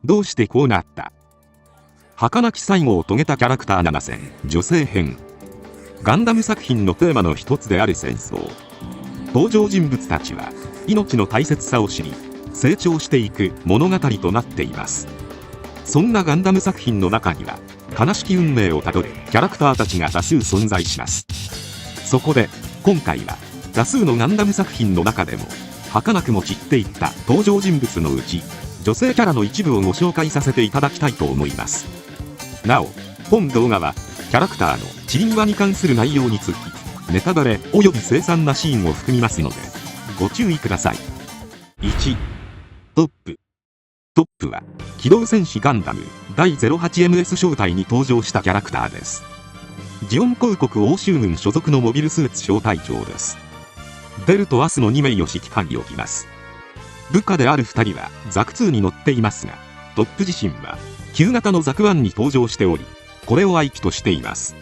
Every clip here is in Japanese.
どうしてこうなった。儚き最後を遂げたキャラクター7選女性編。ガンダム作品のテーマの一つである戦争。登場人物たちは命の大切さを知り成長していく物語となっています。そんなガンダム作品の中には悲しき運命をたどるキャラクターたちが多数存在します。そこで今回は多数のガンダム作品の中でも儚くも散っていった登場人物のうち女性キャラの一部をご紹介させていただきたいと思います。なお本動画はキャラクターの散り際に関する内容につきネタバレおよび凄惨なシーンを含みますのでご注意ください。1、トップ。トップは機動戦士ガンダム第 08MS 小隊に登場したキャラクターです。ジオン公国欧州軍所属のモビルスーツ小隊長です。ベルとアスの2名を指揮官に置きます。部下である2人はザク2に乗っていますが、トップ自身は旧型のザク1に登場しており、これを愛機としています。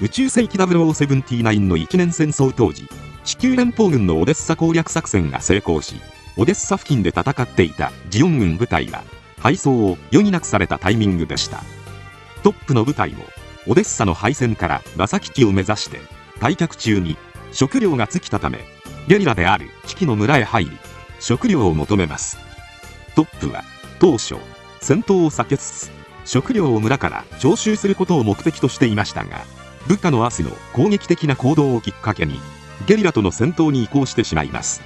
宇宙世紀0079の一年戦争当時、地球連邦軍のオデッサ攻略作戦が成功し、オデッサ付近で戦っていたジオン軍部隊は敗走を余儀なくされたタイミングでした。トップの部隊もオデッサの敗戦からラサ基地を目指して退却中に食料が尽きたため、ゲリラであるチキの村へ入り食料を求めます。トップは当初戦闘を避けつつ食料を村から徴収することを目的としていましたが、部下のアスの攻撃的な行動をきっかけにゲリラとの戦闘に移行してしまいます。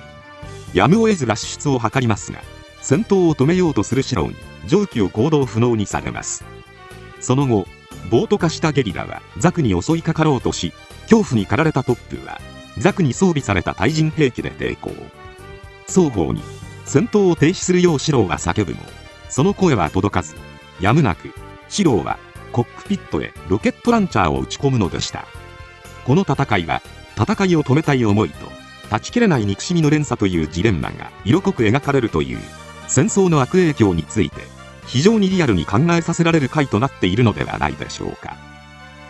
やむを得ず脱出を図りますが、戦闘を止めようとするシローに常軌を行動不能にされます。その後暴徒化したゲリラはザクに襲いかかろうとし、恐怖に駆られたトップはザクに装備された対人兵器で抵抗。双方に戦闘を停止するようシローは叫ぶも、その声は届かず、やむなくシローはコックピットへロケットランチャーを撃ち込むのでした。この戦いは戦いを止めたい思いと断ち切れない憎しみの連鎖というジレンマが色濃く描かれるという戦争の悪影響について非常にリアルに考えさせられる回となっているのではないでしょうか。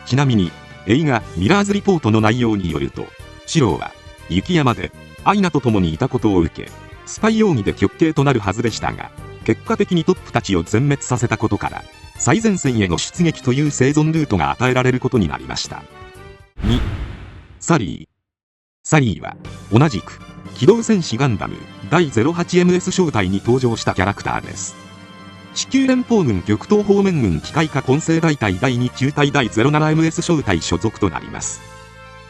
ちなみに映画ミラーズリポートの内容によると、シローは雪山でアイナと共にいたことを受け、スパイ容疑で極刑となるはずでしたが、結果的にトップたちを全滅させたことから最前線への出撃という生存ルートが与えられることになりました。2、サリー。サリーは同じく機動戦士ガンダム第 08MS 小隊に登場したキャラクターです。地球連邦軍極東方面軍機械化混成大隊第2中隊第 07MS 小隊所属となります。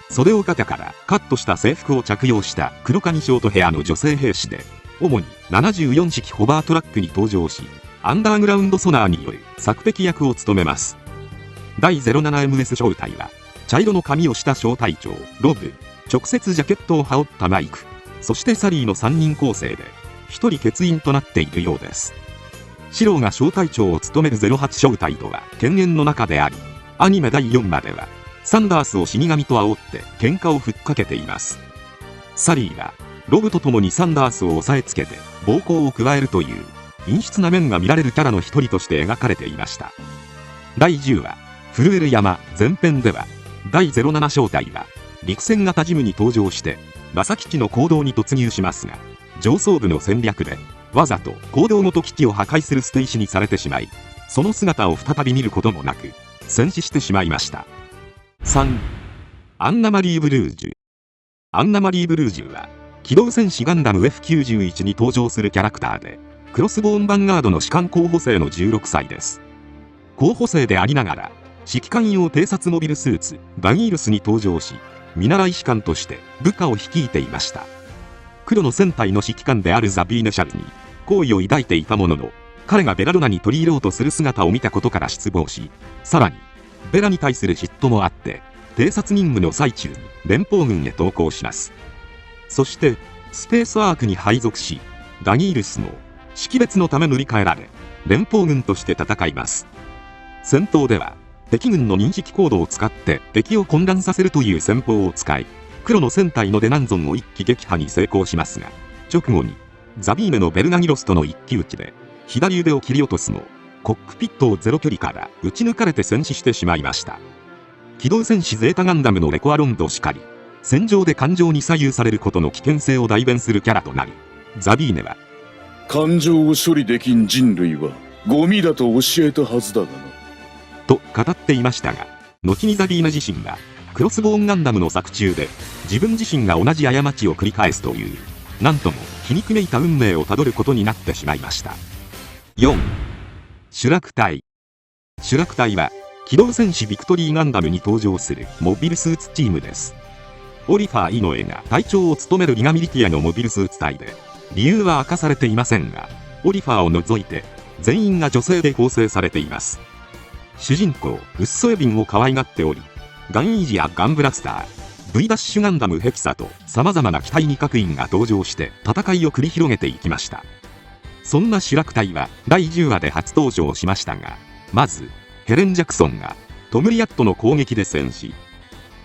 袖を肩からカットした制服を着用した黒髪ショートヘアの女性兵士で、主に74式ホバートラックに登場し、アンダーグラウンドソナーによる索敵役を務めます。第 07MS 小隊は茶色の髪をした小隊長ロブ、直接ジャケットを羽織ったマイク、そしてサリーの3人構成で1人欠員となっているようです。シローが小隊長を務める08小隊とは犬猿の仲であり、アニメ第4話ではサンダースを死神と煽って喧嘩をふっかけています。サリーはロブと共にサンダースを押さえつけて暴行を加えるという陰湿な面が見られるキャラの一人として描かれていました。第10話震える山前編では、第07小隊は陸戦型ジムに登場してラサ基地の行動に突入しますが、上層部の戦略でわざと行動ごと基地を破壊する捨て石にされてしまい、その姿を再び見ることもなく戦死してしまいました。3、アンナマリー・ブルージュ。アンナマリー・ブルージュは機動戦士ガンダム F91 に登場するキャラクターで、クロスボーンヴァンガードの士官候補生の16歳です。候補生でありながら指揮官用偵察モビルスーツバギールスに登場し、見習い士官として部下を率いていました。黒の戦隊の指揮官であるザビーネ・シャルに好意を抱いていたものの、彼がベラルナに取り入ろうとする姿を見たことから失望し、さらにベラに対する嫉妬もあって偵察任務の最中に連邦軍へ投降します。そしてスペースアークに配属し、ダギールスも識別のため塗り替えられ連邦軍として戦います。戦闘では敵軍の認識コードを使って敵を混乱させるという戦法を使い、黒の戦隊のデナンゾンを一気撃破に成功しますが、直後にザビーメのベルガギロスとの一騎打ちで左腕を切り落とすも、コックピットをゼロ距離から撃ち抜かれて戦死してしまいました。機動戦士ゼータガンダムのレコアロンドしかり、戦場で感情に左右されることの危険性を代弁するキャラとなり、ザビーネは感情を処理できん人類はゴミだと教えたはずだがな。と語っていましたが、後にザビーナ自身がクロスボーンガンダムの作中で自分自身が同じ過ちを繰り返すという、なんとも皮肉めいた運命をたどることになってしまいました。4. シュラク隊。シュラク隊は機動戦士ビクトリーガンダムに登場するモビルスーツチームです。オリファー・イノエが隊長を務めるリガミリティアのモビルスーツ隊で、理由は明かされていませんが、オリファーを除いて全員が女性で構成されています。主人公ウッソエビンを可愛がっており、ガンイージやガンブラスター、V ダッシュガンダムヘキサと様々な機体2角員が登場して戦いを繰り広げていきました。そんなシュラク隊は第10話で初登場しましたが、まずヘレン・ジャクソンがトムリアットの攻撃で戦死。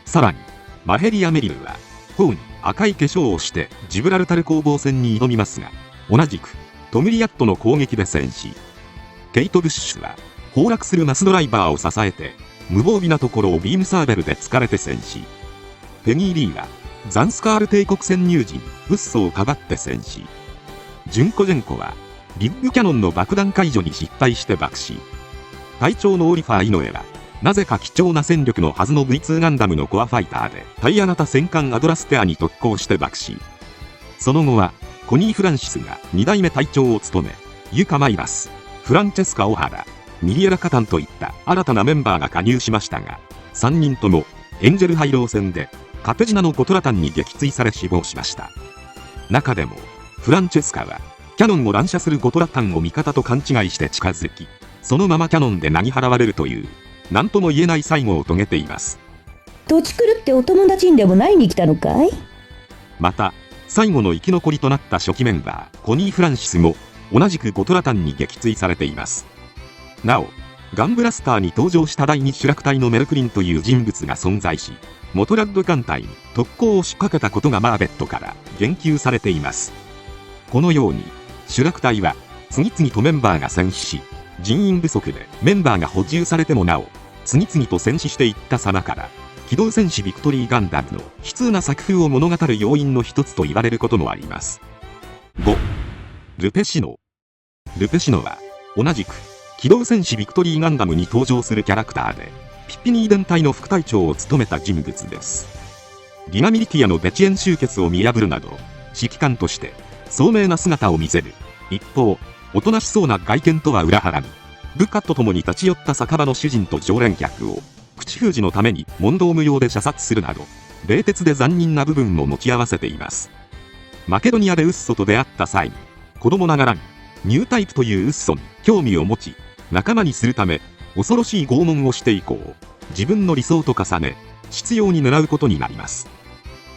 さらにマヘリア・メリルは頬に赤い化粧をしてジブラルタル攻防戦に挑みますが、同じくトムリアットの攻撃で戦死。ケイト・ブッシュは崩落するマスドライバーを支えて無防備なところをビームサーベルで突かれて戦死。ペギー・リーはザンスカール帝国潜入時にウッソをかばって戦死。ジュンコジェンコはリッグキャノンの爆弾解除に失敗して爆死。隊長のオリファー・イノエはなぜか貴重な戦力のはずの V2 ガンダムのコアファイターでタイヤ型戦艦アドラステアに特攻して爆死。その後はコニー・フランシスが2代目隊長を務め、ユカ・マイラス、フランチェスカ・オハラ、ミリエラ・カタンといった新たなメンバーが加入しましたが、3人ともエンジェル・ハイロー戦でカテジナのゴトラタンに撃墜され死亡しました。中でもフランチェスカはキャノンを乱射するゴトラタンを味方と勘違いして近づき、そのままキャノンでなぎ払われるという何とも言えない最後を遂げています。土地狂ってお友達にでも会いに来たのかい？また最後の生き残りとなった初期メンバーコニー・フランシスも同じくゴトラタンに撃墜されています。なおガンブラスターに登場した第2シュラク隊のメルクリンという人物が存在し、モトラッド艦隊に特攻を仕掛けたことがマーベットから言及されています。このようにシュラク隊は次々とメンバーが戦死し、人員不足でメンバーが補充されてもなお次々と戦死していった様から、機動戦士ビクトリーガンダムの悲痛な作風を物語る要因の一つと言われることもあります。5. ルペシノ。ルペシノは同じく機動戦士ビクトリーガンダムに登場するキャラクターで、ピッピニー電隊の副隊長を務めた人物です。リガミリティアのベチエン集結を見破るなど指揮官として聡明な姿を見せる一方、おとなしそうな外見とは裏腹に部下と共に立ち寄った酒場の主人と常連客を口封じのために問答無用で射殺するなど冷徹で残忍な部分も持ち合わせています。マケドニアでウッソと出会った際に子供ながらにニュータイプというウッソに興味を持ち、仲間にするため恐ろしい拷問をして以降、自分の理想と重ね執拗に狙うことになります。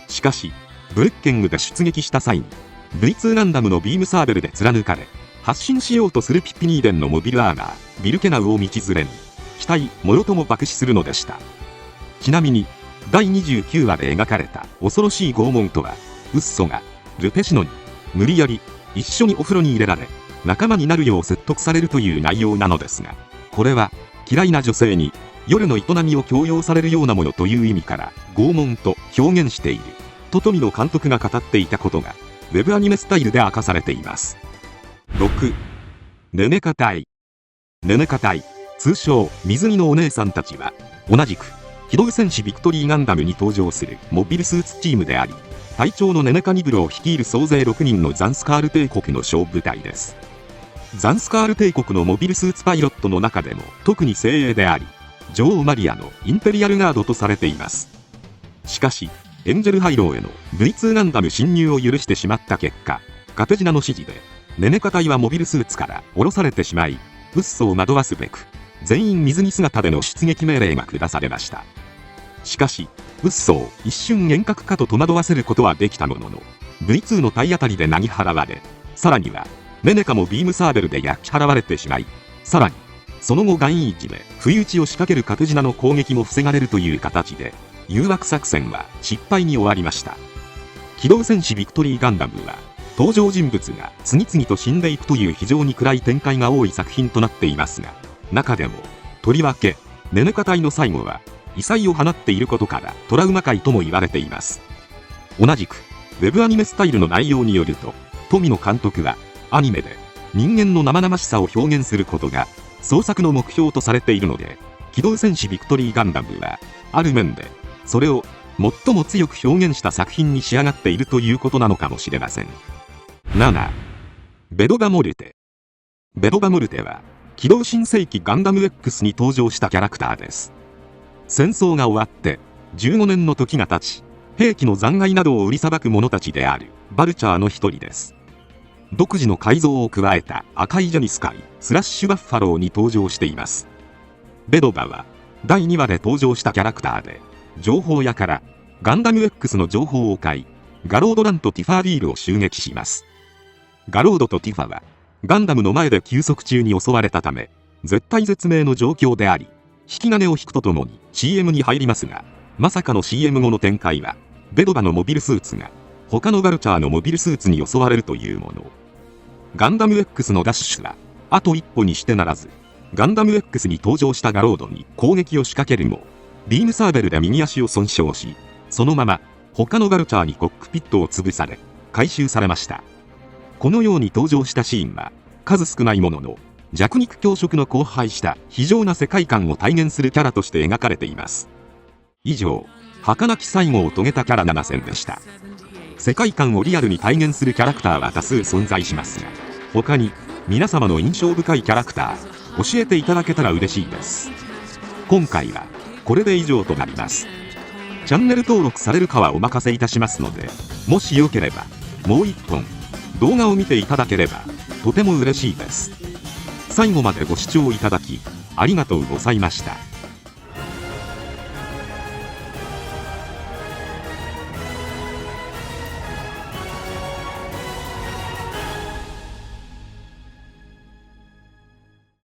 しかしブルッケングで出撃した際に V2 ガンダムのビームサーベルで貫かれ、発進しようとするピッピニーデンのモビルアーマービルケナウを道連れに機体もろとも爆死するのでした。ちなみに第29話で描かれた恐ろしい拷問とは、ウッソがルペシノに無理やり一緒にお風呂に入れられ仲間になるよう説得されるという内容なのですが、これは嫌いな女性に夜の営みを強要されるようなものという意味から拷問と表現していると富野監督が語っていたことがウェブアニメスタイルで明かされています。6. ネネカ隊。ネネカ隊、通称水着のお姉さんたちは同じく機動戦士ビクトリーガンダムに登場するモビルスーツチームであり、隊長のネネカニブロを率いる総勢6人のザンスカール帝国の小部隊です。ザンスカール帝国のモビルスーツパイロットの中でも特に精鋭であり、女王マリアのインペリアルガードとされています。しかしエンジェルハイローへの V2 ガンダム侵入を許してしまった結果、カテジナの指示でネネカ隊はモビルスーツから降ろされてしまい、ウッソを惑わすべく全員水着姿での出撃命令が下されました。しかしウッソを一瞬遠隔かと戸惑わせることはできたものの、 V2 の体当たりでなぎ払われ、さらにはネネカもビームサーベルで焼き払われてしまい、さらにその後ガンイージで不意打ちを仕掛けるカテジナの攻撃も防がれるという形で誘惑作戦は失敗に終わりました。機動戦士ビクトリーガンダムは登場人物が次々と死んでいくという非常に暗い展開が多い作品となっていますが、中でもとりわけネネカ隊の最後は異彩を放っていることからトラウマ界とも言われています。同じくウェブアニメスタイルの内容によると、富野監督はアニメで人間の生々しさを表現することが創作の目標とされているので、機動戦士ビクトリーガンダムはある面でそれを最も強く表現した作品に仕上がっているということなのかもしれません。7. ベドバモルテ。ベドバモルテは機動新世紀ガンダム X に登場したキャラクターです。戦争が終わって15年の時が経ち、兵器の残骸などを売りさばく者たちであるバルチャーの一人です。独自の改造を加えた赤いジャニスカイスラッシュバッファローに登場しています。ベドバは第2話で登場したキャラクターで、情報屋からガンダム X の情報を買い、ガロードランとティファービールを襲撃します。ガロードとティファはガンダムの前で休息中に襲われたため絶体絶命の状況であり、引き金を引くとともに CM に入りますが、まさかの CM 後の展開はベドバのモビルスーツが他のバルチャーのモビルスーツに襲われるというもの。ガンダム X のダッシュはあと一歩にしてならず、ガンダム X に登場したガロードに攻撃を仕掛けるもビームサーベルで右足を損傷し、そのまま他のバルチャーにコックピットを潰され回収されました。このように登場したシーンは数少ないものの、弱肉強食の荒廃した非常な世界観を体現するキャラとして描かれています。以上、儚き最後を遂げたキャラ7選でした。世界観をリアルに体現するキャラクターは多数存在しますが、他に皆様の印象深いキャラクター教えていただけたら嬉しいです。今回はこれで以上となります。チャンネル登録されるかはお任せいたしますので、もしよければもう一本動画を見ていただければとても嬉しいです。最後までご視聴いただきありがとうございました。